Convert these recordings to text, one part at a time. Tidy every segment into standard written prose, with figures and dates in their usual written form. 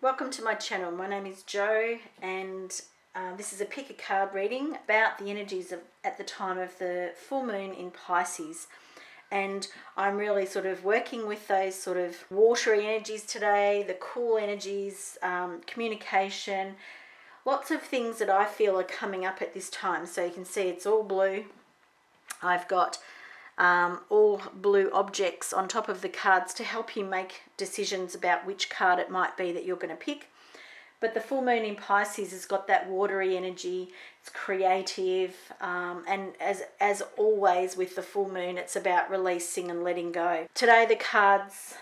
Welcome to my channel. My name is Jo, and this is a pick a card reading about the energies at the time of the full moon in Pisces. And I'm really sort of working with those sort of watery energies today, the cool energies, communication, lots of things that I feel are coming up at this time. So you can see it's all blue. I've got all blue objects on top of the cards to help you make decisions about which card it might be that you're going to pick. But the full moon in Pisces has got that watery energy. It's creative, and as always with the full moon, it's about releasing and letting go. Today the cards,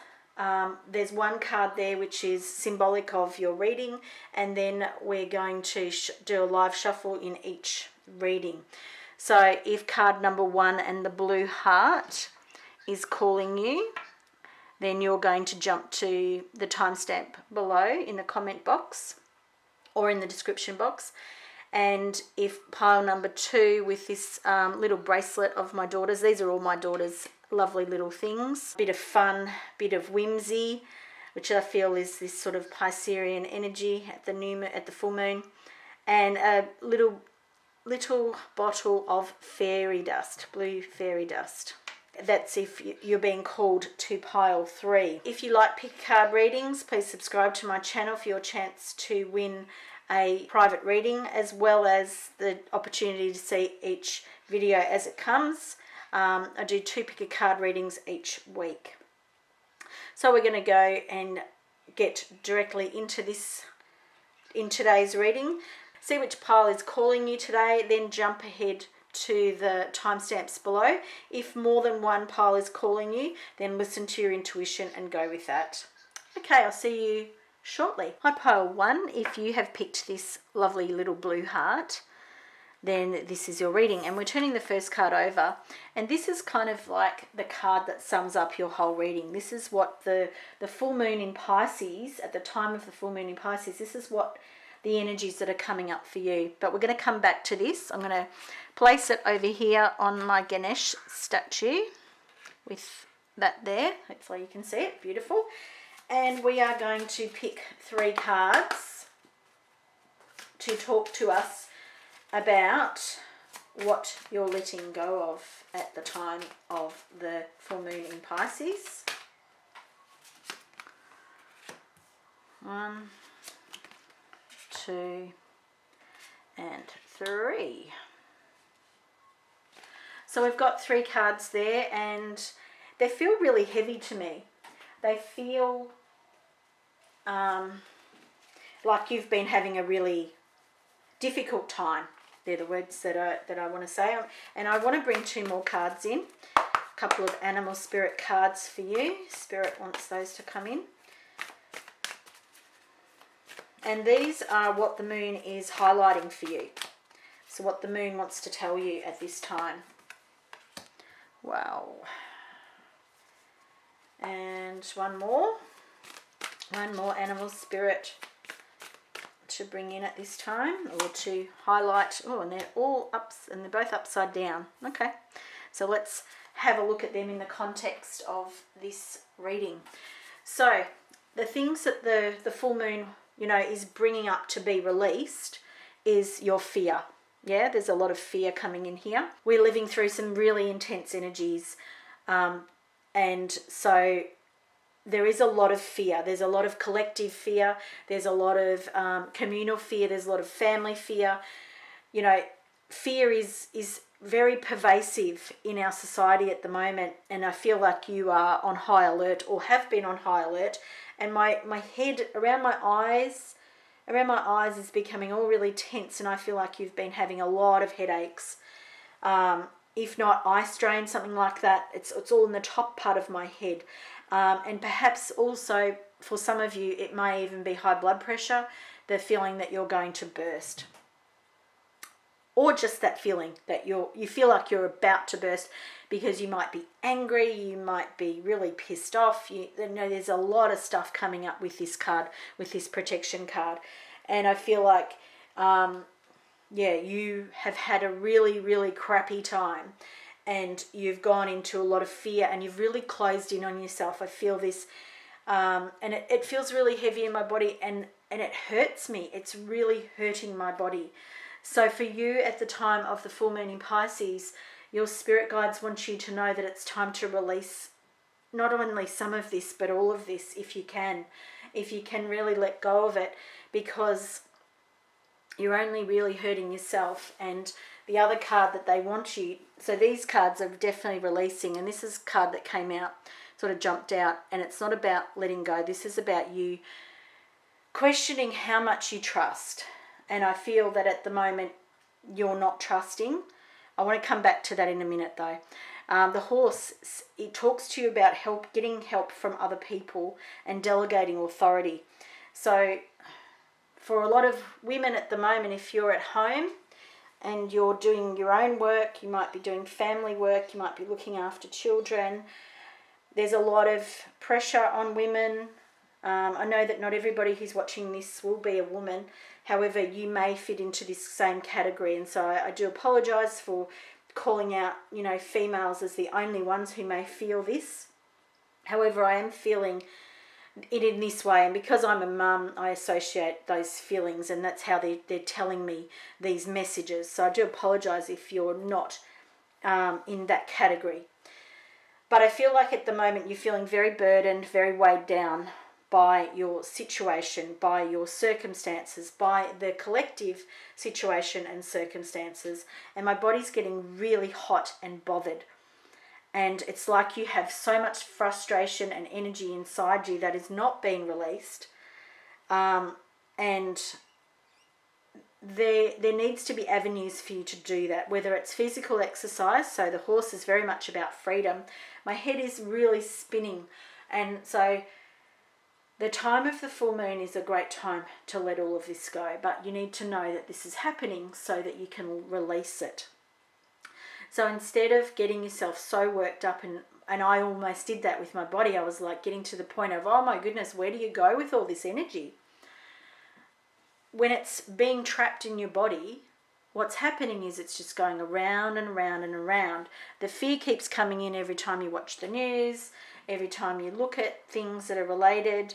there's one card there which is symbolic of your reading, and then we're going to do a live shuffle in each reading. So if card number 1 and the blue heart is calling you, then you're going to jump to the timestamp below in the comment box or in the description box. And if pile number 2 with this little bracelet of my daughter's, these are all my daughter's lovely little things. Bit of fun, bit of whimsy, which I feel is this sort of Piscean energy at the full moon, and a little bottle of fairy dust, blue fairy dust. That's if you're being called to pile 3. If you like pick card readings, please subscribe to my channel for your chance to win a private reading, as well as the opportunity to see each video as it comes. I do 2 pick a card readings each week. So we're going to go and get directly into this in today's reading. See which pile is calling you today, then jump ahead to the timestamps below. If more than one pile is calling you, then listen to your intuition and go with that. Okay, I'll see you shortly. Hi pile 1, if you have picked this lovely little blue heart, then this is your reading. And we're turning the first card over, and this is kind of like the card that sums up your whole reading. This is what the full moon in Pisces, at the time of the full moon in Pisces, this is what the energies that are coming up for you. But we're going to come back to this. I'm going to place it over here on my Ganesh statue with that there. Hopefully you can see it. Beautiful. And we are going to pick 3 cards to talk to us about what you're letting go of at the time of the full moon in Pisces. 1, 2 and 3. So we've got 3 cards there, and they feel really heavy to me. They feel like you've been having a really difficult time. They're the words that I want to say. And I want to bring 2 more cards in. A couple of animal spirit cards for you. Spirit wants those to come in. And these are what the moon is highlighting for you. So what the moon wants to tell you at this time. Wow. And one more animal spirit to bring in at this time, or to highlight. Oh, and they're all ups, and they're both upside down. Okay. So let's have a look at them in the context of this reading. So the things that the full moon, is bringing up to be released is your fear. Yeah, there's a lot of fear coming in here. We're living through some really intense energies, and so there is a lot of fear. There's a lot of collective fear. There's a lot of communal fear. There's a lot of family fear. Fear is very pervasive in our society at the moment, and I feel like you are on high alert, or have been on high alert. And my head around my eyes is becoming all really tense, and I feel like you've been having a lot of headaches. If not eye strain, something like that. It's all in the top part of my head. And perhaps also for some of you, it may even be high blood pressure, the feeling that you're going to burst. Or just that feeling that you feel like you're about to burst, because you might be angry, you might be really pissed off. There's a lot of stuff coming up with this card, with this protection card. And I feel like, you have had a really, really crappy time, and you've gone into a lot of fear, and you've really closed in on yourself. I feel this and it feels really heavy in my body, and it hurts me. It's really hurting my body. So for you at the time of the full moon in Pisces, your spirit guides want you to know that it's time to release not only some of this, but all of this, if you can. If you can really let go of it, because you're only really hurting yourself. And the other card that they want you, so these cards are definitely releasing, and this is a card that came out, sort of jumped out, and it's not about letting go. This is about you questioning how much you trust. And I feel that at the moment you're not trusting. I want to come back to that in a minute though. The horse, it talks to you about getting help from other people and delegating authority. So for a lot of women at the moment, if you're at home and you're doing your own work, you might be doing family work, you might be looking after children, there's a lot of pressure on women. I know that not everybody who's watching this will be a woman. However, you may fit into this same category. And so I do apologise for calling out, females as the only ones who may feel this. However, I am feeling it in this way. And because I'm a mum, I associate those feelings, and that's how they're telling me these messages. So I do apologise if you're not in that category. But I feel like at the moment you're feeling very burdened, very weighed down by your situation, by your circumstances, by the collective situation and circumstances. And my body's getting really hot and bothered. And it's like you have so much frustration and energy inside you that is not being released. And there needs to be avenues for you to do that, whether it's physical exercise. So the horse is very much about freedom. My head is really spinning, and so the time of the full moon is a great time to let all of this go, but you need to know that this is happening so that you can release it. So instead of getting yourself so worked up, and I almost did that with my body, I was like getting to the point of, oh my goodness, where do you go with all this energy? When it's being trapped in your body, what's happening is it's just going around and around and around. The fear keeps coming in every time you watch the news, every time you look at things that are related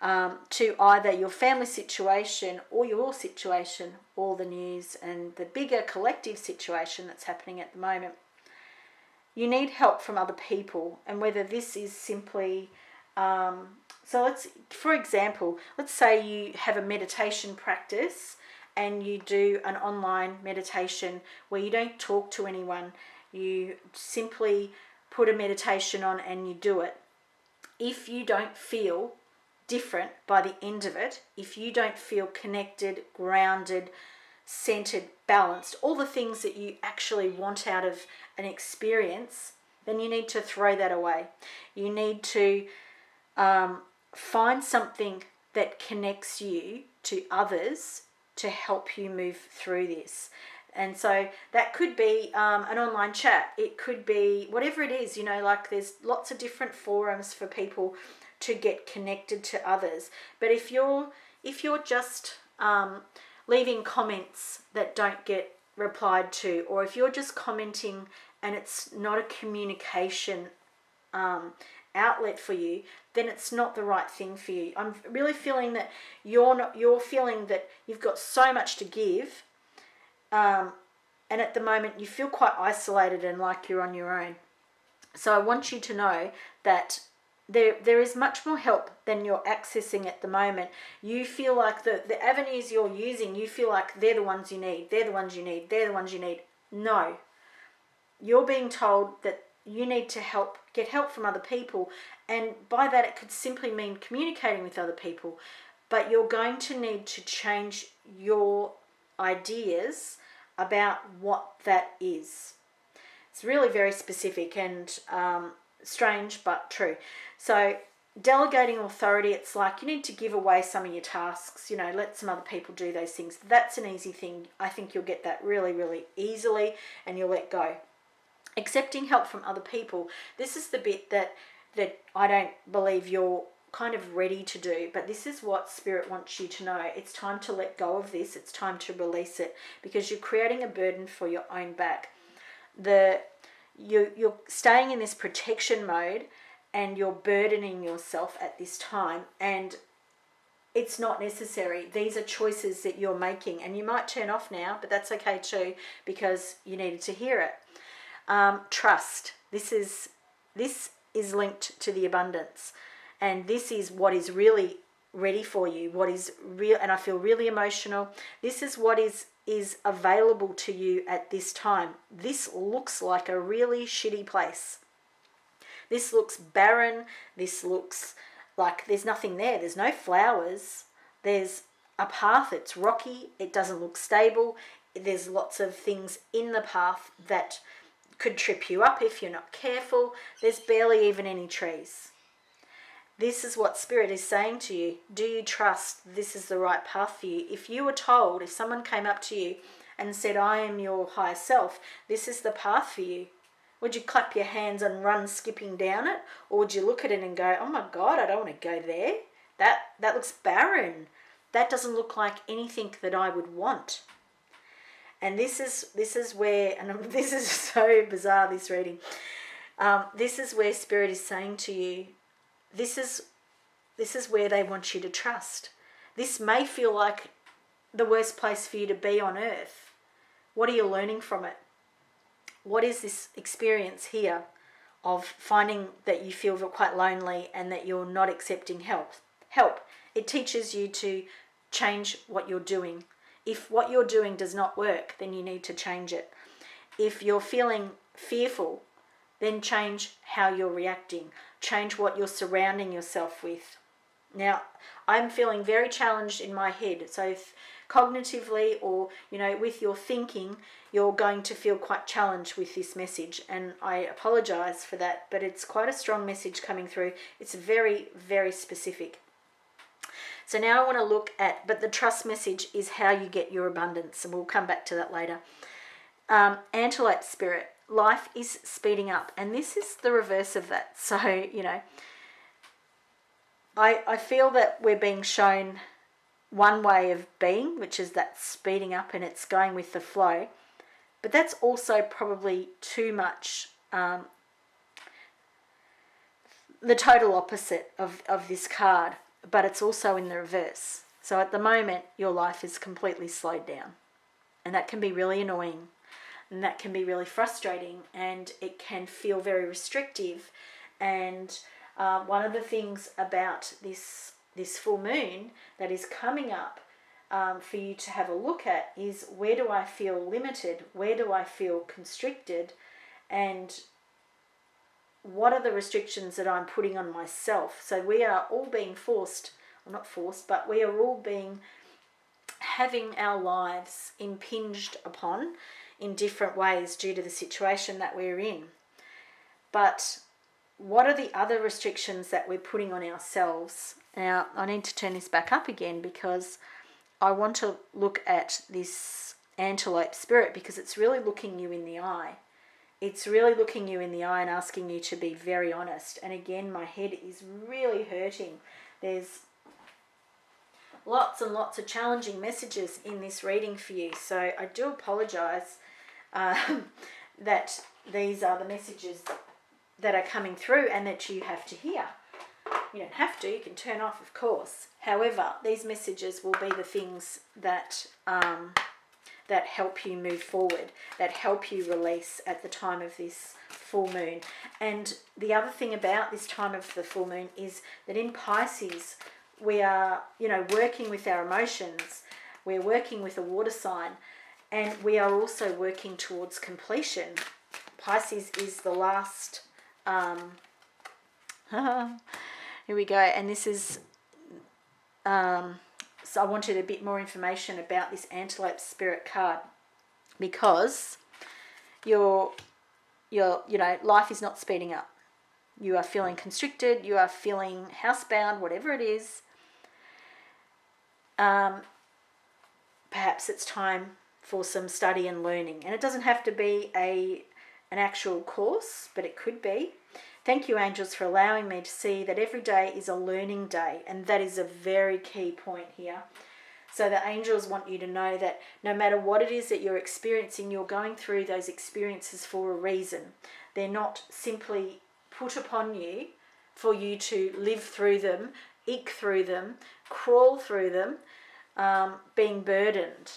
to either your family situation or your situation, or the news and the bigger collective situation that's happening at the moment. You need help from other people, and whether this is simply... for example, let's say you have a meditation practice and you do an online meditation where you don't talk to anyone. You simply put a meditation on and you do it. If you don't feel different by the end of it, if you don't feel connected, grounded, centered, balanced, all the things that you actually want out of an experience, then you need to throw that away. You need to find something that connects you to others to help you move through this. And so that could be an online chat. It could be whatever it is, like there's lots of different forums for people to get connected to others. But if you're just leaving comments that don't get replied to, or if you're just commenting and it's not a communication outlet for you, then it's not the right thing for you. I'm really feeling that you're feeling that you've got so much to give, and at the moment you feel quite isolated and like you're on your own. So I want you to know that there is much more help than you're accessing at the moment. You feel like the avenues you're using, you feel like they're the ones you need, they're the ones you need, they're the ones you need. No. You're being told that you need to get help from other people, and by that it could simply mean communicating with other people, but you're going to need to change your ideas about what that is. It's really very specific and strange but true. So delegating authority, it's like you need to give away some of your tasks, let some other people do those things. That's an easy thing. I think you'll get that really, really easily, and you'll let go. Accepting help from other people. This is the bit that I don't believe you're kind of ready to do, but this is what Spirit wants you to know. It's time to let go of this. It's time to release it, because you're creating a burden for your own back. You're staying in this protection mode, and you're burdening yourself at this time, and it's not necessary. These are choices that you're making, and you might turn off now, but that's okay too, because you needed to hear it. Trust. This is linked to the abundance, and this is what is really ready for you, what is real. And I feel really emotional. This is what is available to you at this time. This looks like a really shitty place. This looks barren. This looks like there's nothing there. There's no flowers. There's a path. It's rocky. It doesn't look stable. There's lots of things in the path that could trip you up if you're not careful. There's barely even any trees. This is what Spirit is saying to you. Do you trust this is the right path for you? If you were told, if someone came up to you and said, I am your higher self, this is the path for you, would you clap your hands and run skipping down it? Or would you look at it and go, oh my God, I don't want to go there. That looks barren. That doesn't look like anything that I would want. And this is where, and this is so bizarre, this reading. This is where Spirit is saying to you, this is where they want you to trust. This may feel like the worst place for you to be on earth. What are you learning from it? What is this experience here of finding that you feel quite lonely and that you're not accepting help? It teaches you to change what you're doing. If what you're doing does not work, then you need to change it. If you're feeling fearful, then change how you're reacting. Change what you're surrounding yourself with. Now, I'm feeling very challenged in my head. So if cognitively or, with your thinking, you're going to feel quite challenged with this message. And I apologize for that, but it's quite a strong message coming through. It's very, very specific. So now I want to look at, but the trust message is how you get your abundance, and we'll come back to that later. Antelope Spirit. Life is speeding up, and this is the reverse of that. So, I feel that we're being shown one way of being, which is that speeding up and it's going with the flow. But that's also probably too much, the total opposite of this card, but it's also in the reverse. So at the moment, your life is completely slowed down, and that can be really annoying. And that can be really frustrating, and it can feel very restrictive. And one of the things about this full moon that is coming up for you to have a look at is, where do I feel limited? Where do I feel constricted? And what are the restrictions that I'm putting on myself? So we are all being forced, or not forced, but we are all having our lives impinged upon in different ways due to the situation that we're in. But what are the other restrictions that we're putting on ourselves? Now, I need to turn this back up again because I want to look at this Antelope Spirit, because it's really looking you in the eye. It's really looking you in the eye and asking you to be very honest. And again, my head is really hurting. There's lots and lots of challenging messages in this reading for you. So I do apologize that these are the messages that are coming through and that you have to hear. You don't have to, you can turn off, of course. However, these messages will be the things that that help you move forward, that help you release at the time of this full moon. And the other thing about this time of the full moon is that in Pisces, we are, working with our emotions. We're working with a water sign, and we are also working towards completion. Pisces is the last, here we go. And this is, so I wanted a bit more information about this Antelope Spirit card, because your life is not speeding up. You are feeling constricted, you are feeling housebound, whatever it is. Perhaps it's time for some study and learning. And it doesn't have to be an actual course, but it could be. Thank you, angels, for allowing me to see that every day is a learning day. And that is a very key point here. So the angels want you to know that no matter what it is that you're experiencing, you're going through those experiences for a reason. They're not simply put upon you for you to live through them, eke through them, crawl through them, being burdened.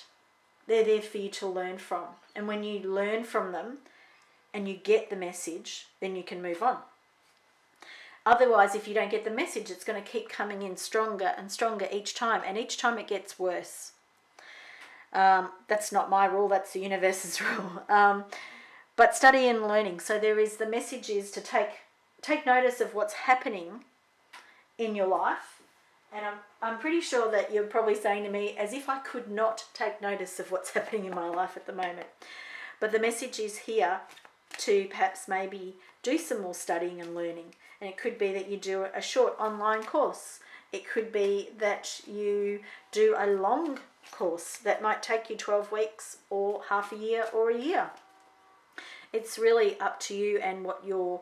They're there for you to learn from. And when you learn from them and you get the message, then you can move on. Otherwise, if you don't get the message, it's going to keep coming in stronger and stronger each time. And each time it gets worse. That's not my rule, that's the universe's rule. But study and learning. So there is, the message is to take notice of what's happening in your life. And I'm pretty sure that you're probably saying to me, as if I could not take notice of what's happening in my life at the moment. But the message is here to perhaps maybe do some more studying and learning. And it could be that you do a short online course. It could be that you do a long course that might take you 12 weeks or half a year or a year. It's really up to you and what you're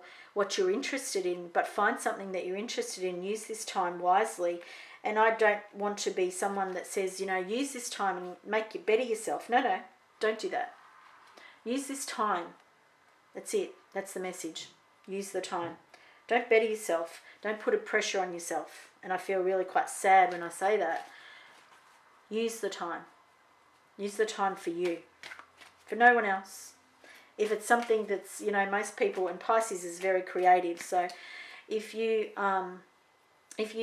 interested in, but find something that you're interested in. Use this time wisely. And I don't want to be someone that says, use this time and make you better yourself. No, don't do that. Use this time. That's it. That's the message. Use the time. Don't better yourself. Don't put a pressure on yourself. And I feel really quite sad when I say that. Use the time. Use the time for you. For no one else. If it's something that's, most people, and Pisces is very creative, so if you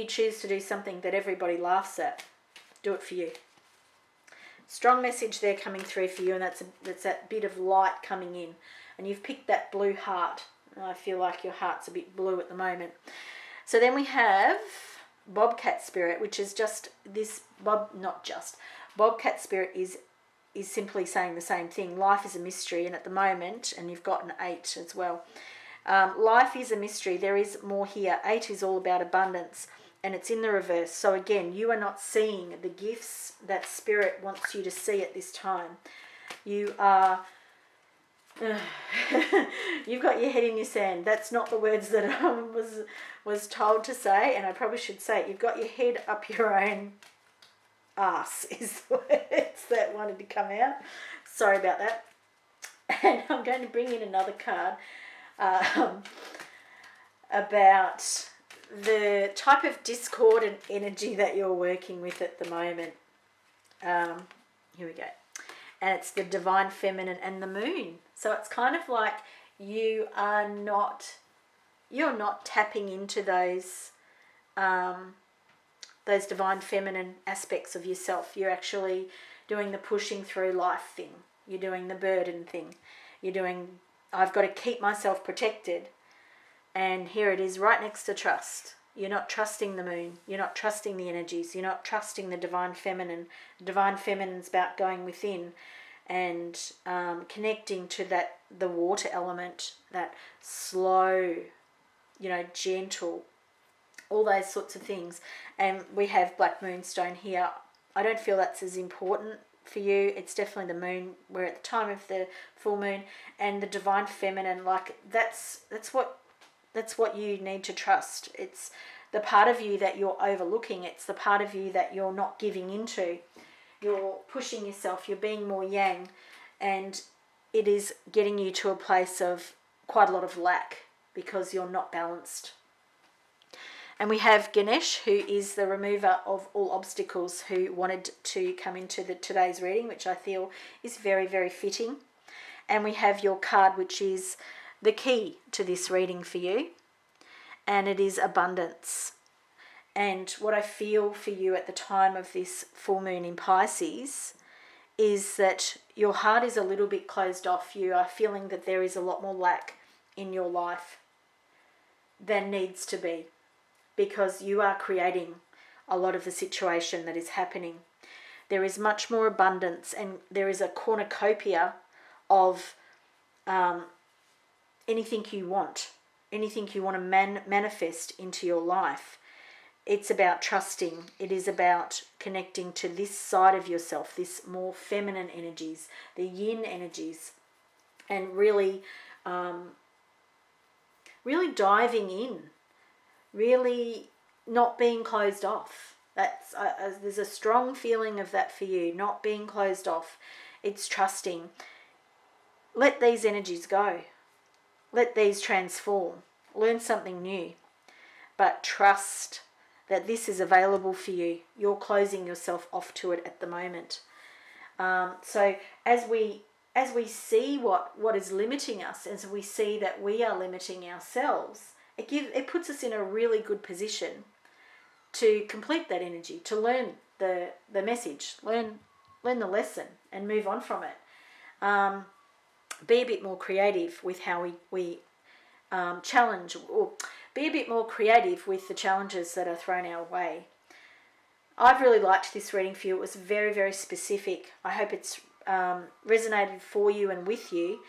choose to do something that everybody laughs at, do it for you. Strong message there coming through for you, and that's that bit of light coming in. And you've picked that blue heart. I feel like your heart's a bit blue at the moment. So then we have Bobcat Spirit, which is just this, Bobcat Spirit is simply saying the same thing. Life is a mystery, and at the moment, and you've got an 8 as well. Life is a mystery. There is more here. 8 is all about abundance, and it's in the reverse. So again, you are not seeing the gifts that Spirit wants you to see at this time. You are... you've got your head in your sand. That's not the words that I was told to say, and I probably should say it. You've got your head up your own ass is the words that wanted to come out. Sorry about that. And I'm going to bring in another card about the type of discord and energy that you're working with at the moment. Here we go. And it's the Divine Feminine and the Moon. So it's kind of like you're not tapping into those Divine Feminine aspects of yourself. You're actually doing the pushing through life thing. You're doing the burden thing. You're doing, I've got to keep myself protected. And here it is right next to trust. You're not trusting the moon. You're not trusting the energies. You're not trusting the Divine Feminine. The Divine Feminine's about going within and connecting to the water element, that slow, gentle, all those sorts of things. And we have Black Moonstone here. I don't feel that's as important for you. It's definitely the moon. We're at the time of the full moon, and the Divine Feminine, like that's what you need to trust. It's the part of you that you're overlooking. It's the part of you that you're not giving into. You're pushing yourself. You're being more yang, and it is getting you to a place of quite a lot of lack because you're not balanced. And we have Ganesh, who is the remover of all obstacles, who wanted to come into today's reading, which I feel is very, very fitting. And we have your card, which is the key to this reading for you, and it is abundance. And what I feel for you at the time of this full moon in Pisces is that your heart is a little bit closed off. You are feeling that there is a lot more lack in your life than needs to be, because you are creating a lot of the situation that is happening. There is much more abundance, and there is a cornucopia of anything you want to manifest into your life. It's about trusting. It is about connecting to this side of yourself, this more feminine energies, the yin energies, and really diving in, really not being closed off. There's a strong feeling of that for you, not being closed off. It's trusting. Let these energies go. Let these transform. Learn something new. but trust that this is available for you. You're closing yourself off to it at the moment. So as we see what is limiting us, as we see that we are limiting ourselves, it puts us in a really good position to complete that energy, to learn the message, learn the lesson, and move on from it. Be a bit more creative with how we challenge, or be a bit more creative with the challenges that are thrown our way. I've really liked this reading for you. It was very, very specific. I hope it's resonated for you and with you.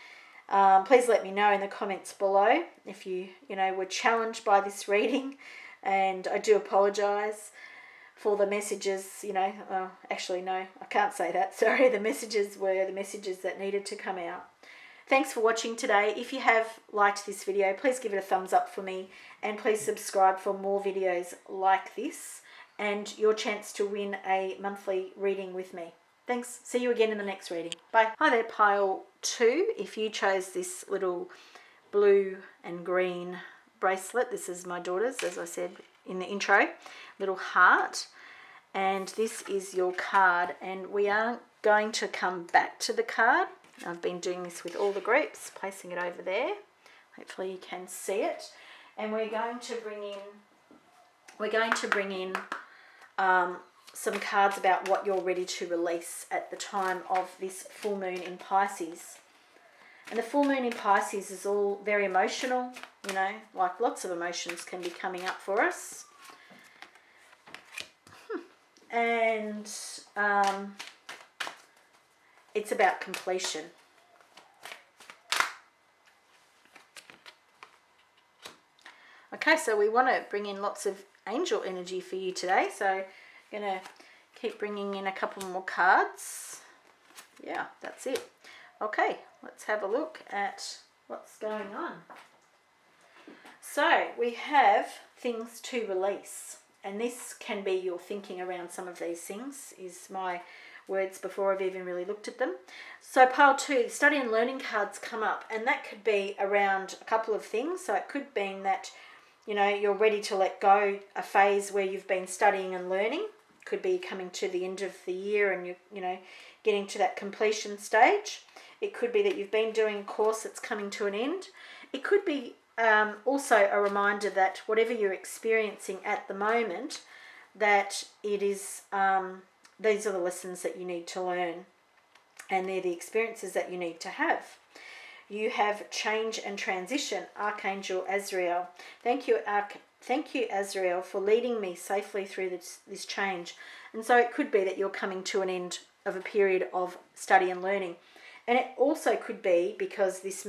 Please let me know in the comments below if you were challenged by this reading, and I do apologise for the messages. Actually no, I can't say that. Sorry, the messages were the messages that needed to come out. Thanks for watching today. If you have liked this video, please give it a thumbs up for me, and please subscribe for more videos like this and your chance to win a monthly reading with me. Thanks. See you again in the next reading. Bye. Hi there, pile 2. If you chose this little blue and green bracelet, this is my daughter's, as I said in the intro, little heart. And this is your card, and we are going to come back to the card. I've been doing this with all the groups, placing it over there. Hopefully you can see it. And we're going to bring in some cards about what you're ready to release at the time of this full moon in Pisces. And the full moon in Pisces is all very emotional, like lots of emotions can be coming up for us. And it's about completion. Okay, so we want to bring in lots of angel energy for you today. So I'm going to keep bringing in a couple more cards. Yeah, that's it. Okay, let's have a look at what's going on. So we have things to release. And this can be your thinking around some of these things, is my words before I've even really looked at them. So pile 2, study and learning cards come up, and that could be around a couple of things. So it could mean that, you're ready to let go a phase where you've been studying and learning. Could be coming to the end of the year and you're, getting to that completion stage. It could be that you've been doing a course that's coming to an end. It could be also a reminder that whatever you're experiencing at the moment, that it is these are the lessons that you need to learn, and they're the experiences that you need to have. You have change and transition. Archangel Azrael, thank you Azrael, for leading me safely through this change. And so it could be that you're coming to an end of a period of study and learning, and it also could be because this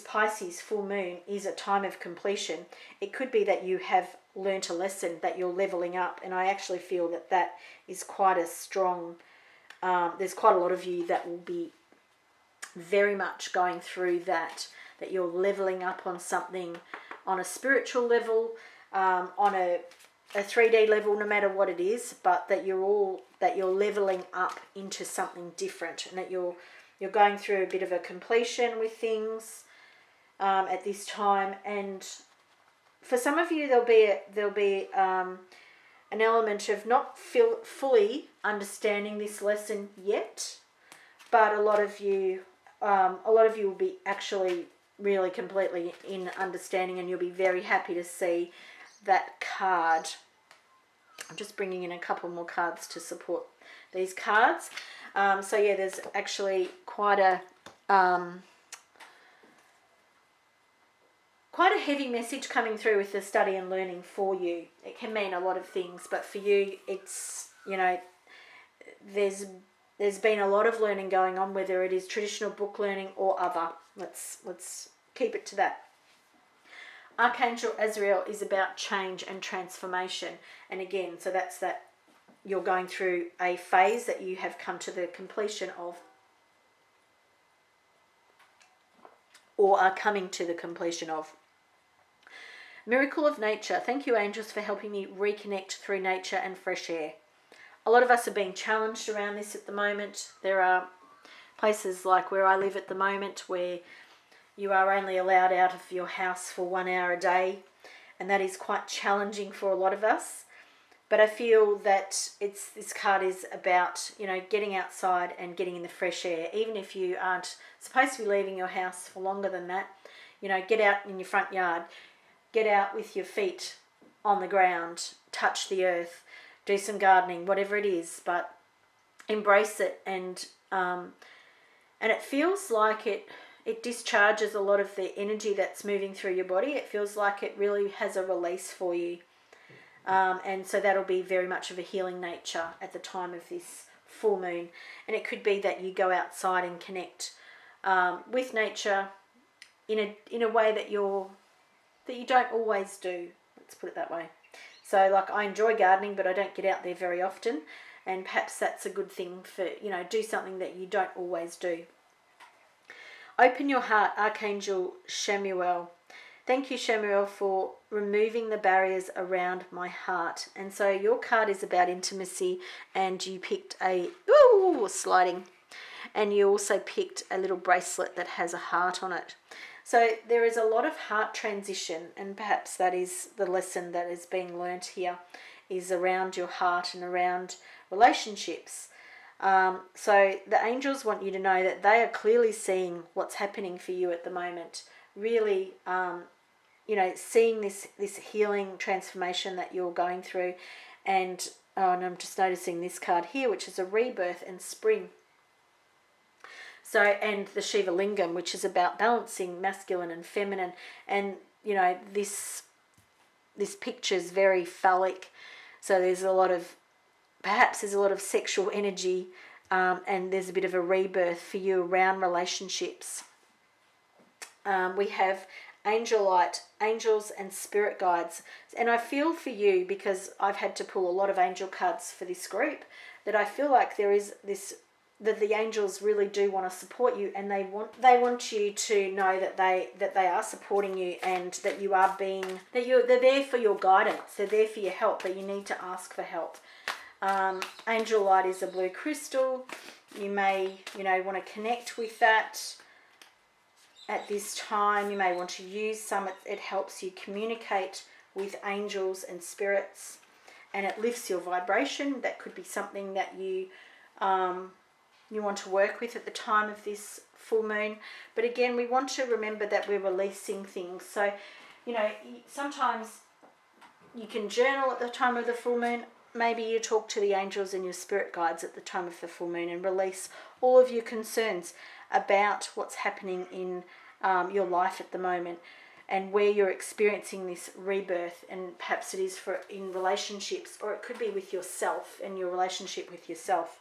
Pisces full moon is a time of completion. It could be that you have learnt a lesson, that you're leveling up, and I actually feel that is quite a strong, there's quite a lot of you that will be very much going through that you're leveling up on something, on a spiritual level, on a 3D level, no matter what it is, but that you're leveling up into something different, and that you're going through a bit of a completion with things at this time. And for some of you, there'll be an element of not fully understanding this lesson yet, but a lot of you will be actually really completely in understanding, and you'll be very happy to see that card. I'm just bringing in a couple more cards to support these cards. So yeah, there's actually quite a heavy message coming through with the study and learning for you. It can mean a lot of things, but for you, it's, there's been a lot of learning going on, whether it is traditional book learning or other. Let's keep it to that. Archangel Azrael is about change and transformation, and again, so that's that you're going through a phase that you have come to the completion of, or are coming to the completion of. Miracle of nature. Thank you, angels, for helping me reconnect through nature and fresh air. A lot of us are being challenged around this at the moment. There are places like where I live at the moment where you are only allowed out of your house for 1 hour a day. and that is quite challenging for a lot of us. But I feel that this card is about, getting outside and getting in the fresh air. Even if you aren't supposed to be leaving your house for longer than that, get out in your front yard, get out with your feet on the ground, touch the earth, do some gardening, whatever it is, but embrace it. And it feels like it discharges a lot of the energy that's moving through your body. It feels like it really has a release for you. And so that'll be very much of a healing nature at the time of this full moon. And it could be that you go outside and connect with nature in a way that you don't always do. Let's put it that way. So like, I enjoy gardening, but I don't get out there very often. And perhaps that's a good thing for, do something that you don't always do. Open your heart, Archangel Chamuel. Thank you, Chamuel, for removing the barriers around my heart. And so your card is about intimacy, and you picked sliding. And you also picked a little bracelet that has a heart on it. So there is a lot of heart transition, and perhaps that is the lesson that is being learnt here, is around your heart and around relationships. So the angels want you to know that they are clearly seeing what's happening for you at the moment. Really, seeing this healing transformation that you're going through. And I'm just noticing this card here, which is a rebirth and spring. So, and the Shiva Lingam, which is about balancing masculine and feminine. And, this picture is very phallic. So there's a lot of sexual energy, and there's a bit of a rebirth for you around relationships. We have angel light, angels and spirit guides. And I feel for you, because I've had to pull a lot of angel cards for this group, that I feel like there is that the angels really do want to support you, and they want you to know that they are supporting you, and that they're there for your guidance, they're there for your help, but you need to ask for help. Angel light is a blue crystal. You may want to connect with that at this time. You may want to use some. It helps you communicate with angels and spirits, and it lifts your vibration. That could be something that you want to work with at the time of this full moon. But again, we want to remember that we're releasing things. So, sometimes you can journal at the time of the full moon. Maybe you talk to the angels and your spirit guides at the time of the full moon and release all of your concerns about what's happening in your life at the moment, and where you're experiencing this rebirth. And perhaps it is in relationships, or it could be with yourself and your relationship with yourself.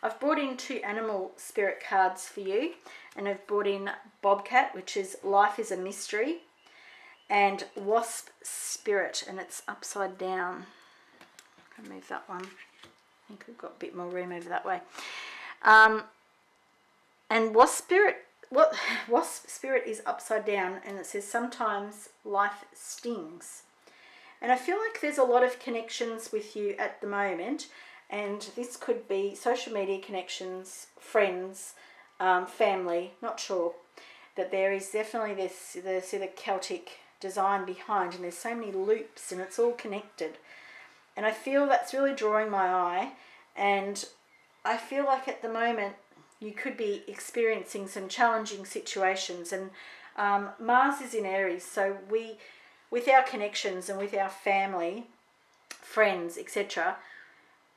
I've brought in 2 animal spirit cards for you, and I've brought in Bobcat, which is Life is a Mystery, and Wasp Spirit, and it's upside down. I'm going to move that one. I think we've got a bit more room over that way. And Wasp Spirit is upside down, and it says, sometimes life stings. And I feel like there's a lot of connections with you at the moment. And this could be social media connections, friends, family, not sure. But there is definitely the Celtic design behind, and there's so many loops, and it's all connected. And I feel that's really drawing my eye. And I feel like at the moment you could be experiencing some challenging situations. And Mars is in Aries, so with our connections and with our family, friends, etc.,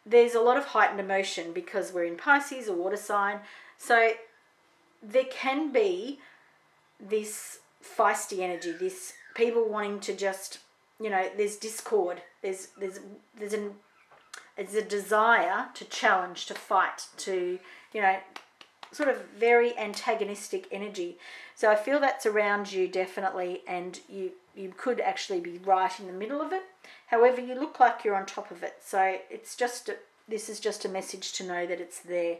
there's a lot of heightened emotion because we're in Pisces, a water sign. So there can be this feisty energy, this people wanting to just, there's discord. There's a desire to challenge, to fight, to, sort of very antagonistic energy. So I feel that's around you definitely, and you could actually be right in the middle of it. However, you look like you're on top of it. So this is just a message to know that it's there.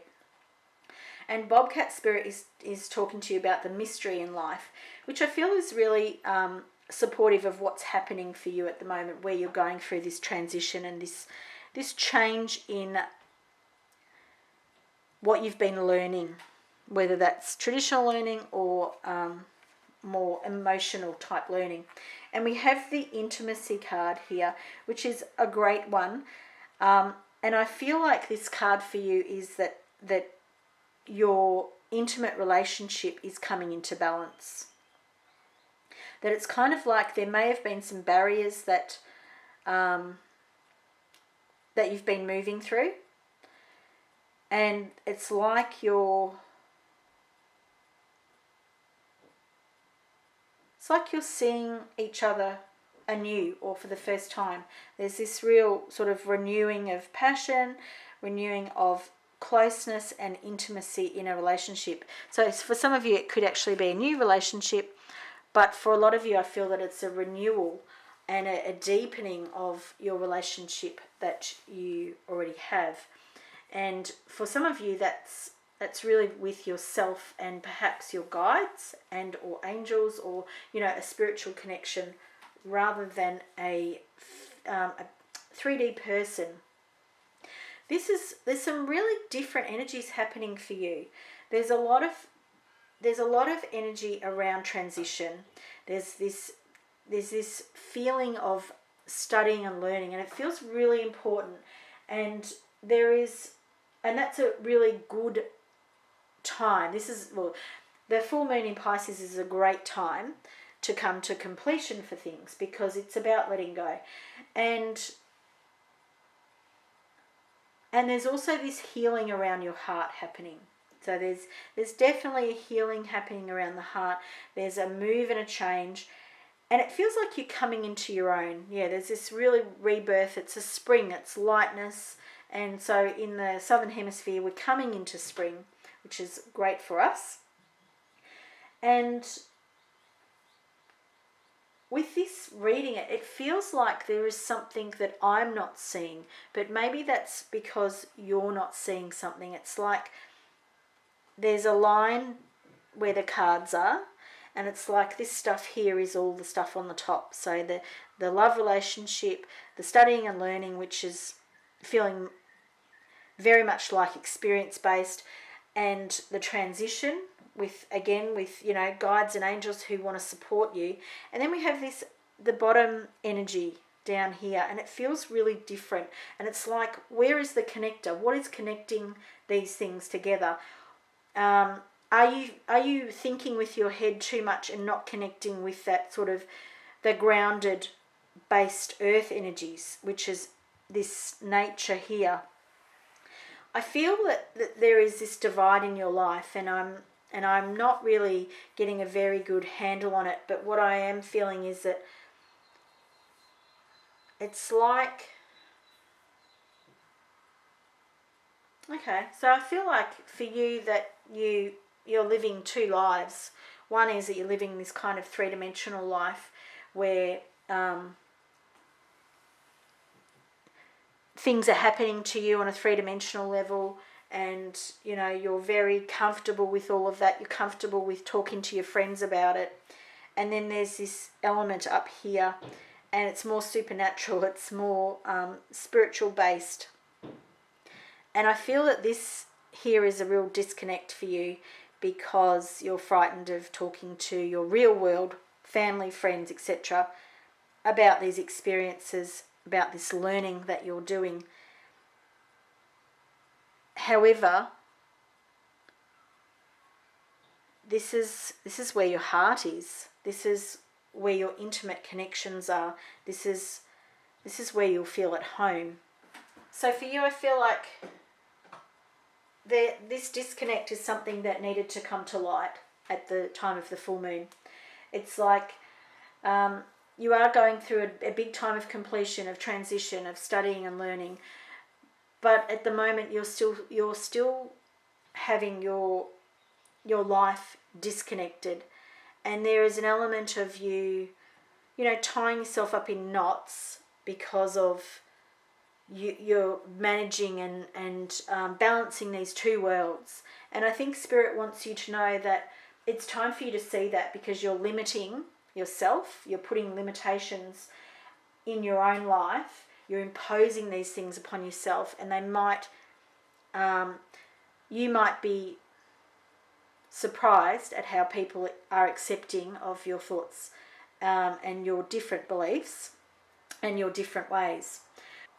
And Bobcat Spirit is talking to you about the mystery in life, which I feel is really supportive of what's happening for you at the moment, where you're going through this transition and this change in what you've been learning, whether that's traditional learning or more emotional type learning. And we have the intimacy card here, which is a great one. And I feel like this card for you is that your intimate relationship is coming into balance. That it's kind of like there may have been some barriers that that you've been moving through, and it's like you're seeing each other anew or for the first time. There's this real sort of renewing of passion, renewing of closeness and intimacy in a relationship. So for some of you it could actually be a new relationship, but for a lot of you I feel that it's a renewal and a deepening of your relationship that you already have. And for some of you that's really with yourself and perhaps your guides and or angels, or a spiritual connection, rather than a 3D person. There's some really different energies happening for you. There's a lot of energy around transition. There's this feeling of studying and learning, and it feels really important. And that's a really good time. The full moon in Pisces is a great time to come to completion for things, because it's about letting go. And there's also this healing around your heart happening. So there's definitely a healing happening around the heart. There's a move and a change, and it feels like you're coming into your own. Yeah, there's this really rebirth. It's a spring, it's lightness. And so in the southern hemisphere we're coming into spring, which is great for us. And with this reading, it feels like there is something that I'm not seeing, but maybe that's because you're not seeing something. It's like there's a line where the cards are, and it's like this stuff here is all the stuff on the top. So the love relationship, the studying and learning, which is feeling very much like experience-based, and the transition with guides and angels who want to support you. And then we have the bottom energy down here, and it feels really different. And it's like, where is the connector? What is connecting these things together? Are you thinking with your head too much and not connecting with that sort of the grounded based earth energies, which is this nature here? I feel that there is this divide in your life, and I'm not really getting a very good handle on it, but what I am feeling is that it's like, okay, so I feel like for you that you're living two lives. One is that you're living this kind of three-dimensional life where things are happening to you on a three-dimensional level, and you're very comfortable with all of that. You're comfortable with talking to your friends about it. And then there's this element up here, and it's more supernatural, it's more spiritual based. And I feel that this here is a real disconnect for you, because you're frightened of talking to your real world, family, friends, etc., about these experiences, about this learning that you're doing. However, this is where your heart is. This is where your intimate connections are. This is where you'll feel at home. So for you, I feel like this disconnect is something that needed to come to light at the time of the full moon. It's like you are going through a big time of completion, of transition, of studying and learning, but at the moment you're still having your life disconnected, and there is an element of you tying yourself up in knots because of you're managing and balancing these two worlds. And I think Spirit wants you to know that it's time for you to see that, because you're limiting yourself, you're putting limitations in your own life, you're imposing these things upon yourself, and they might you might be surprised at how people are accepting of your thoughts and your different beliefs and your different ways.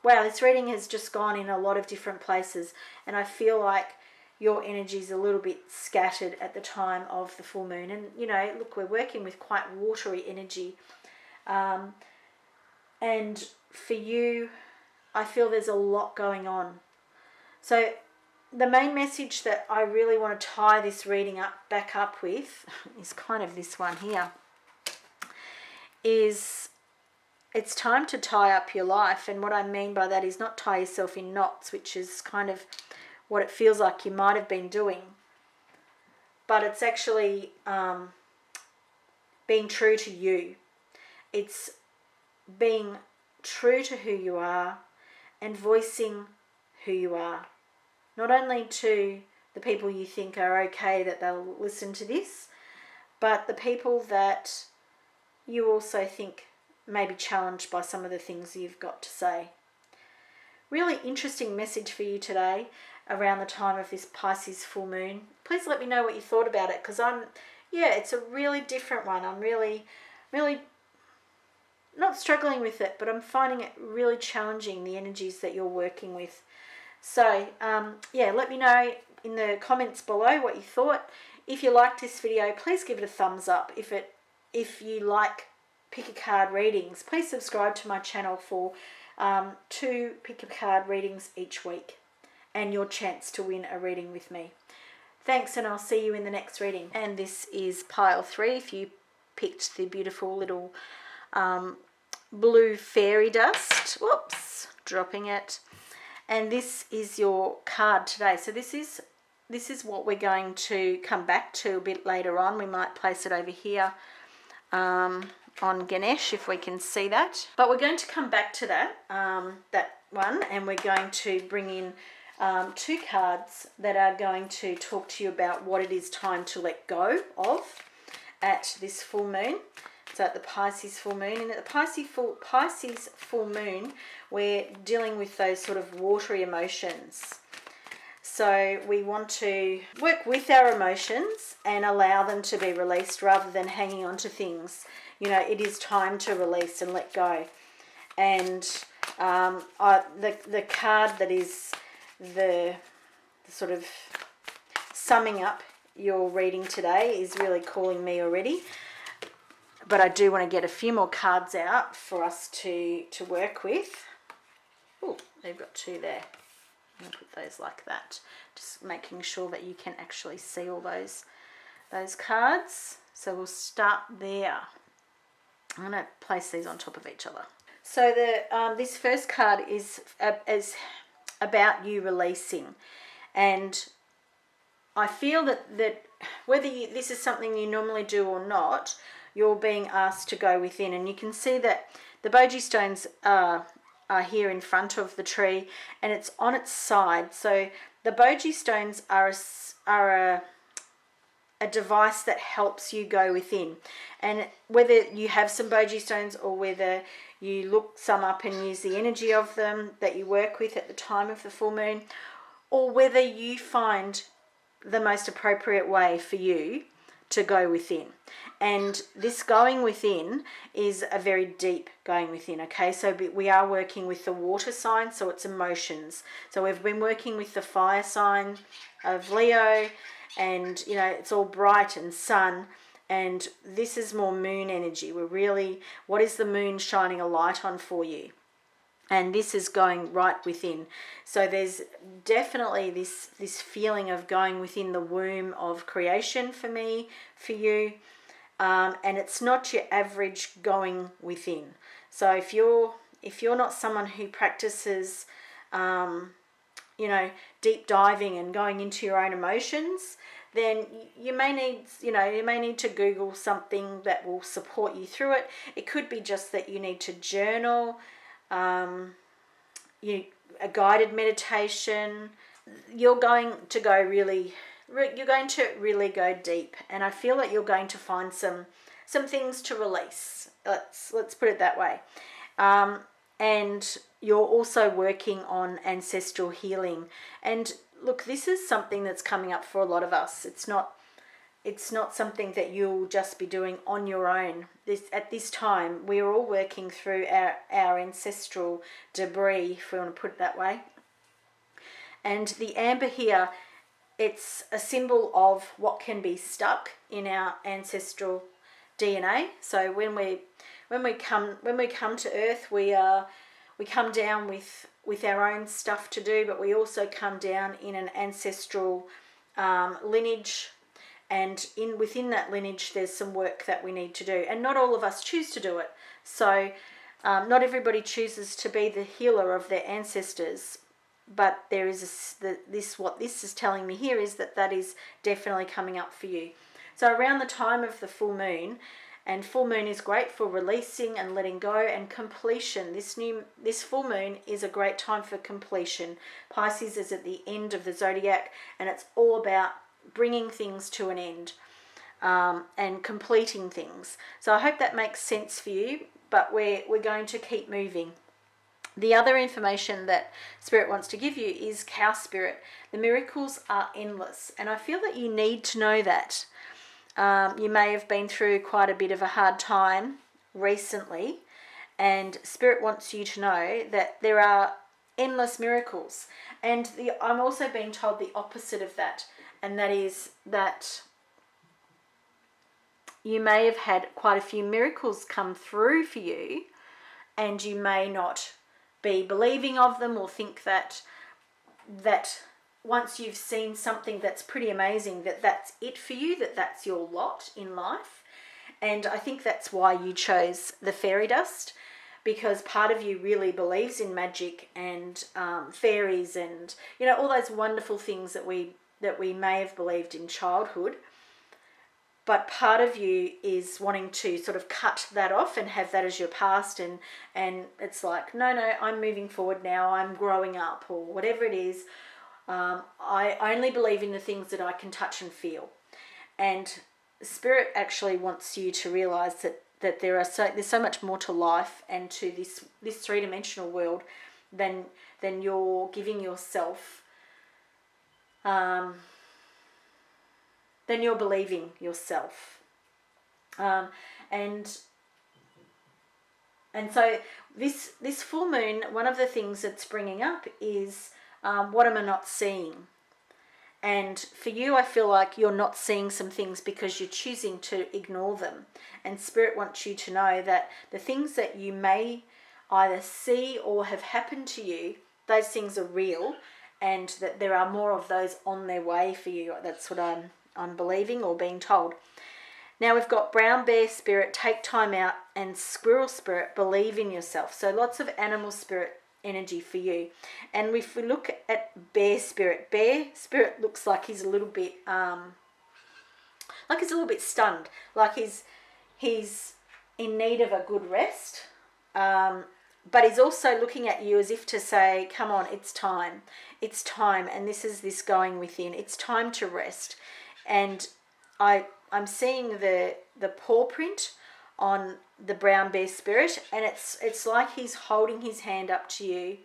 Wow, this reading has just gone in a lot of different places, and I feel like your energy is a little bit scattered at the time of the full moon. And, you know, look, we're working with quite watery energy. And for you, I feel there's a lot going on. So the main message that I really want to tie this reading back up with is kind of this one here. Is it's time to tie up your life. And what I mean by that is not tie yourself in knots, which is kind of what it feels like you might have been doing. But it's actually being true to you. It's being true to who you are and voicing who you are. Not only to the people you think are okay that they'll listen to this, but the people that you also think may be challenged by some of the things you've got to say. Really interesting message for you today around the time of this Pisces full moon. Please let me know what you thought about it, because it's a really different one. I'm really not struggling with it, but I'm finding it really challenging, the energies that you're working with. So, let me know in the comments below what you thought. If you liked this video, please give it a thumbs up. If you like pick a card readings, please subscribe to my channel for 2 pick a card readings each week and your chance to win a reading with me. Thanks, and I'll see you in the next reading. And this is pile 3 if you picked the beautiful little blue fairy dust. Whoops, dropping it. And this is your card today. So this is what we're going to come back to a bit later on. We might place it over here on Ganesh, if we can see that. But we're going to come back to that one, and we're going to bring in 2 cards that are going to talk to you about what it is time to let go of at this full moon. So at the Pisces full moon, and at the Pisces full moon, we're dealing with those sort of watery emotions. So we want to work with our emotions and allow them to be released rather than hanging on to things. You know, it is time to release and let go. And the card that is the sort of summing up your reading today is really calling me already. But I do want to get a few more cards out for us to work with. Oh, they've got 2 there. I'm going to put those like that. Just making sure that you can actually see all those cards. So we'll start there. I'm going to place these on top of each other. So this first card is about you releasing. And I feel that whether this is something you normally do or not, you're being asked to go within. And you can see that the bogie stones are here in front of the tree, and it's on its side. So the bogie stones are a device that helps you go within. And whether you have some bogie stones or whether you look some up and use the energy of them that you work with at the time of the full moon, or whether you find the most appropriate way for you to go within. And this going within is a very deep going within, okay? So we are working with the water sign, so it's emotions. So we've been working with the fire sign of Leo, and, you know, it's all bright and sun. And this is more moon energy. We're really, what is the moon shining a light on for you? And this is going right within. So there's definitely this feeling of going within the womb of creation for me, for you. And it's not your average going within. So if you're not someone who practices, deep diving and going into your own emotions, then you may need to Google something that will support you through it. It could be just that you need to journal, a guided meditation. You're going to really go deep, and I feel that you're going to find some things to release. Let's put it that way. And you're also working on ancestral healing. And look, this is something that's coming up for a lot of us. It's not it's not something that you'll just be doing on your own. At this time, we are all working through our ancestral debris, if we want to put it that way. And the amber here, it's a symbol of what can be stuck in our ancestral DNA. So when we come to Earth, we come down with our own stuff to do, but we also come down in an ancestral lineage. And within that lineage, there's some work that we need to do. And not all of us choose to do it. So not everybody chooses to be the healer of their ancestors. But there is what this is telling me here is that is definitely coming up for you. So around the time of the full moon, and full moon is great for releasing and letting go and completion. This full moon is a great time for completion. Pisces is at the end of the zodiac, and it's all about bringing things to an end and completing things. So I hope that makes sense for you, but we're going to keep moving. The other information that Spirit wants to give you is Cow Spirit. The miracles are endless, and I feel that you need to know that. You may have been through quite a bit of a hard time recently, and Spirit wants you to know that there are endless miracles. And I'm also being told the opposite of that, and that is that you may have had quite a few miracles come through for you, and you may not be believing of them or think that once you've seen something that's pretty amazing, that's it for you, that's your lot in life. And I think that's why you chose the fairy dust, because part of you really believes in magic and fairies and all those wonderful things that we may have believed in childhood. But part of you is wanting to sort of cut that off and have that as your past, and it's like, no, I'm moving forward now, I'm growing up, or whatever it is. I only believe in the things that I can touch and feel. And Spirit actually wants you to realize that there's so much more to life and to this three-dimensional world than you're giving yourself, than you're believing yourself. And so this full moon, one of the things that's bringing up is what am I not seeing? And for you, I feel like you're not seeing some things because you're choosing to ignore them. And Spirit wants you to know that the things that you may either see or have happened to you, those things are real, and that there are more of those on their way for you. That's what I'm believing or being told. Now we've got Brown Bear Spirit, take time out, and Squirrel Spirit, believe in yourself. So lots of animal spirit energy for you. And if we look at Bear Spirit looks like he's a little bit stunned, like he's in need of a good rest, but he's also looking at you as if to say, come on, it's time, and this is this going within, it's time to rest. And I'm seeing the paw print on the Brown Bear Spirit, and it's like he's holding his hand up to you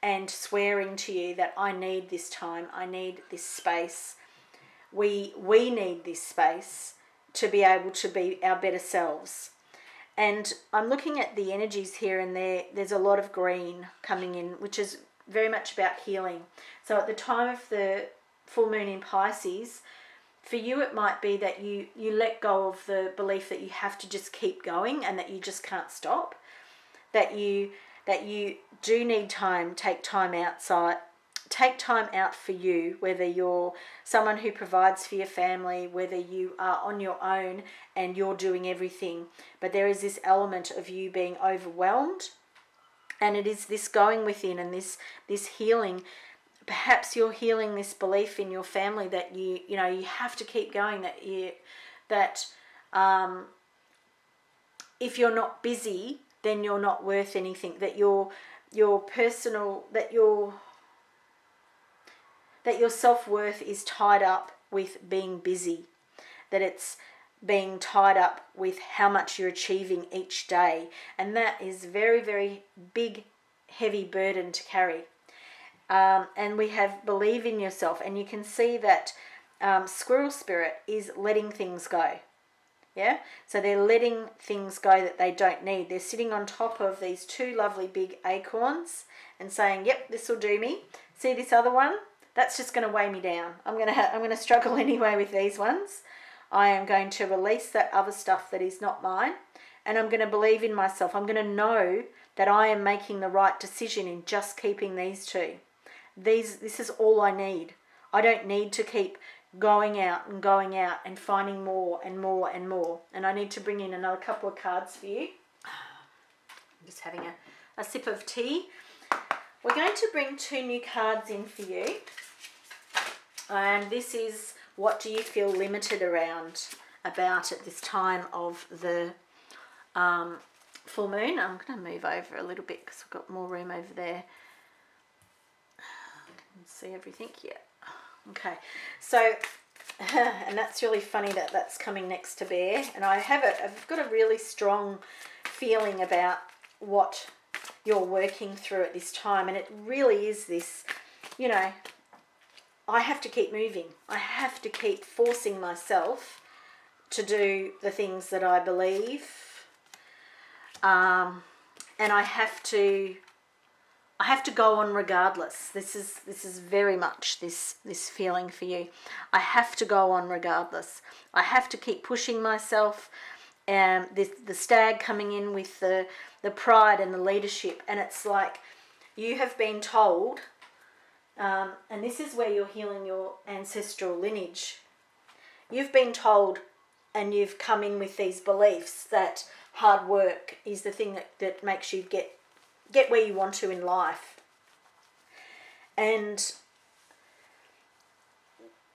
and swearing to you that I need this time, I need this space, we need this space to be able to be our better selves. And I'm looking at the energies here, and there's a lot of green coming in, which is very much about healing. So at the time of the full moon in Pisces, for you, it might be that you let go of the belief that you have to just keep going and that you just can't stop, that you do need time, take time outside, take time out for you, whether you're someone who provides for your family, whether you are on your own and you're doing everything. But there is this element of you being overwhelmed, and it is this going within and this healing. Perhaps you're healing this belief in your family that you have to keep going, that if you're not busy, then you're not worth anything, that your self-worth is tied up with being busy, that it's being tied up with how much you're achieving each day. And that is very, very big, heavy burden to carry. And we have believe in yourself, and you can see that squirrel spirit is letting things go. Yeah, so they're letting things go that they don't need. They're sitting on top of these two lovely big acorns and saying, yep, this will do me. See this other one? That's just going to weigh me down. I'm going to struggle anyway with these ones. I am going to release that other stuff that is not mine, and I'm going to believe in myself. I'm going to know that I am making the right decision in just keeping these two. This is all I need. I don't need to keep going out and finding more and more and more. And I need to bring in another couple of cards for you. I'm just having a sip of tea. We're going to bring two new cards in for you. And this is, what do you feel limited about at this time of the full moon? I'm going to move over a little bit because I've got more room over there. I can see everything. Yeah. Okay, so, and that's really funny that that's coming next to Bear, and I've got a really strong feeling about what you're working through at this time, and it really is this, you know, I have to keep moving. I have to keep forcing myself to do the things that I believe, and I have to go on regardless. This is very much this feeling for you. I have to go on regardless. I have to keep pushing myself. The stag coming in with the pride and the leadership, and it's like you have been told, and this is where you're healing your ancestral lineage. You've been told, and you've come in with these beliefs that hard work is the thing that makes you get where you want to in life. And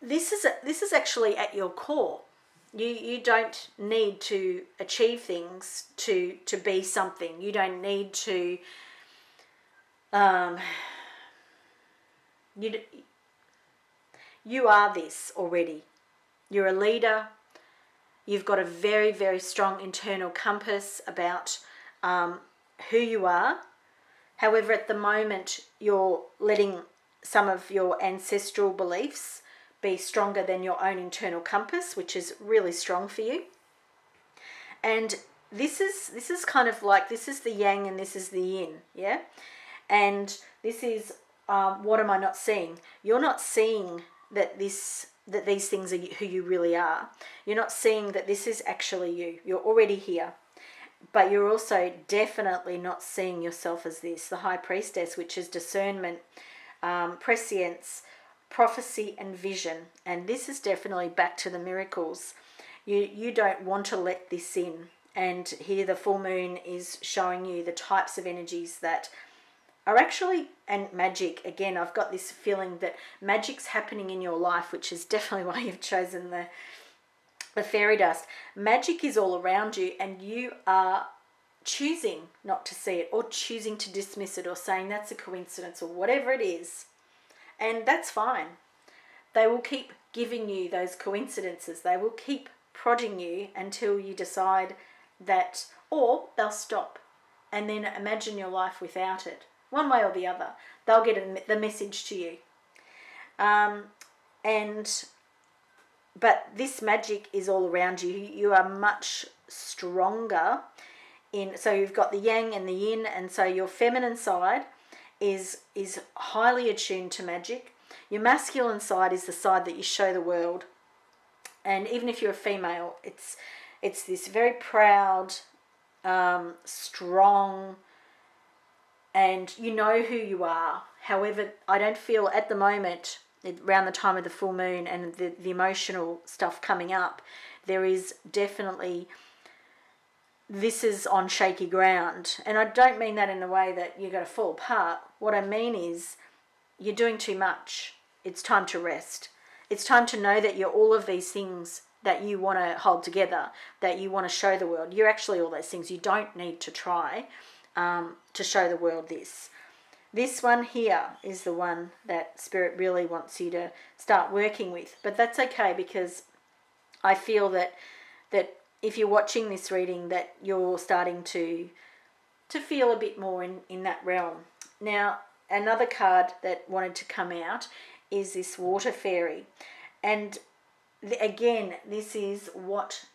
this is actually at your core. You don't need to achieve things to be something. You don't need to you are this already. You're a leader. You've got a very, very strong internal compass about who you are. However, at the moment, you're letting some of your ancestral beliefs be stronger than your own internal compass, which is really strong for you. And this is kind of like, this is the yang and this is the yin, yeah? And this is, what am I not seeing? You're not seeing that these things are who you really are. You're not seeing that this is actually you. You're already here. But you're also definitely not seeing yourself as this, the High Priestess, which is discernment, prescience, prophecy and vision. And this is definitely back to the miracles. You don't want to let this in. And here the full moon is showing you the types of energies that are actually, and magic, again, I've got this feeling that magic's happening in your life, which is definitely why you've chosen the fairy dust. Magic is all around you, and you are choosing not to see it, or choosing to dismiss it, or saying that's a coincidence, or whatever it is. And that's fine. They will keep giving you those coincidences. They will keep prodding you until you decide that, or they'll stop and then imagine your life without it. One way or the other, they'll get the message to you. But this magic is all around you. You are much stronger so you've got the yang and the yin, and so your feminine side is highly attuned to magic. Your masculine side is the side that you show the world. And even if you're a female, it's this very proud, strong, and you know who you are. However, I don't feel at the moment, around the time of the full moon and the emotional stuff coming up, there is definitely, this is on shaky ground. And I don't mean that in a way that you're going to fall apart. What I mean is you're doing too much. It's time to rest. It's time to know that you're all of these things that you want to hold together, that you want to show the world. You're actually all those things. You don't need to try to show the world this. This one here is the one that Spirit really wants you to start working with. But that's okay, because I feel that if you're watching this reading, that you're starting to feel a bit more in that realm. Now, another card that wanted to come out is this water fairy. And again, this is what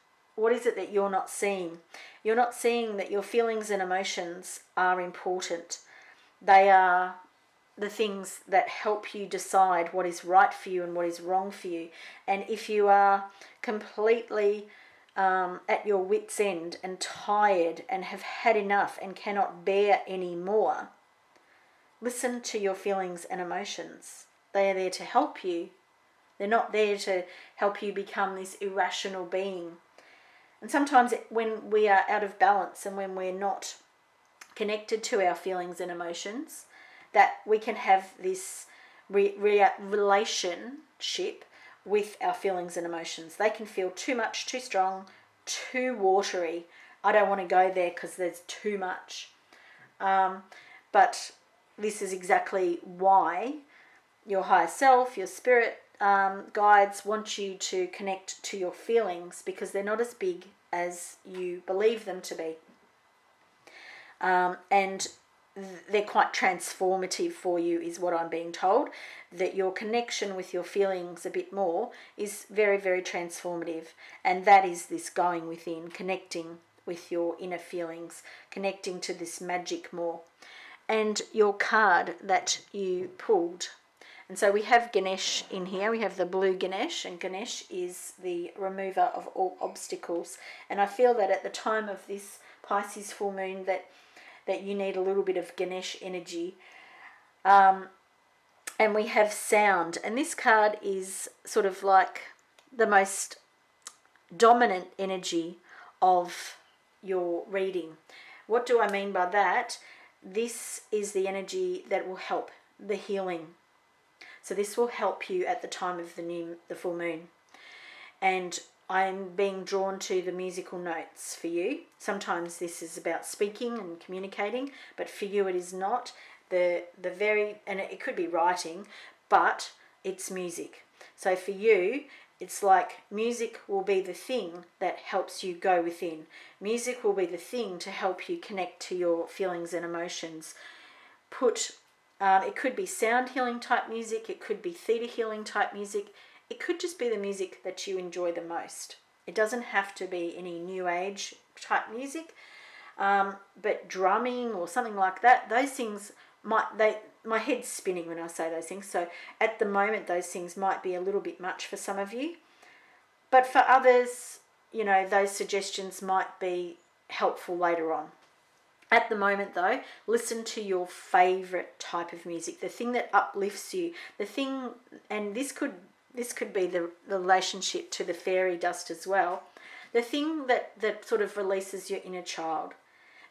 is it that you're not seeing? You're not seeing that your feelings and emotions are important. They are the things that help you decide what is right for you and what is wrong for you. And if you are completely at your wit's end and tired and have had enough and cannot bear any more, listen to your feelings and emotions. They are there to help you. They're not there to help you become this irrational being. And sometimes when we are out of balance and when we're not connected to our feelings and emotions, that we can have this relationship with our feelings and emotions. They can feel too much, too strong, too watery. I don't want to go there because there's too much. But this is exactly why your higher self, your spirit guides want you to connect to your feelings, because they're not as big as you believe them to be. And they're quite transformative for you, is what I'm being told. That your connection with your feelings a bit more is very, very transformative. And that is this going within, connecting with your inner feelings, connecting to this magic more. And your card that you pulled. And so we have Ganesh in here. We have the blue Ganesh, and Ganesh is the remover of all obstacles. And I feel that at the time of this Pisces full moon that you need a little bit of Ganesh energy. And we have sound. And this card is sort of like the most dominant energy of your reading. What do I mean by that? This is the energy that will help the healing. So this will help you at the time of the full moon. And I'm being drawn to the musical notes for you. Sometimes this is about speaking and communicating, but for you it is not. And it could be writing, but it's music. So for you, it's like music will be the thing that helps you go within. Music will be the thing to help you connect to your feelings and emotions. It could be sound healing type music, it could be theta healing type music, it could just be the music that you enjoy the most. It doesn't have to be any new age type music, but drumming or something like that, those things my head's spinning when I say those things. So at the moment, those things might be a little bit much for some of you, but for others, those suggestions might be helpful later on. At the moment though, listen to your favorite type of music, the thing that uplifts you, and this could be the relationship to the fairy dust as well, the thing that sort of releases your inner child,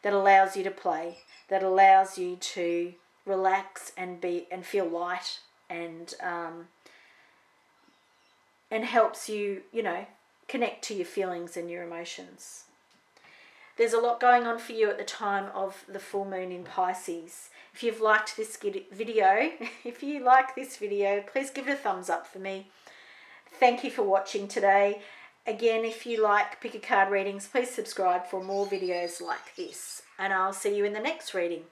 that allows you to play, that allows you to relax and feel light, and helps you, connect to your feelings and your emotions. There's a lot going on for you at the time of the full moon in Pisces. If you've liked this video, please give it a thumbs up for me. Thank you for watching today. Again, if you like pick a card readings, please subscribe for more videos like this. And I'll see you in the next reading.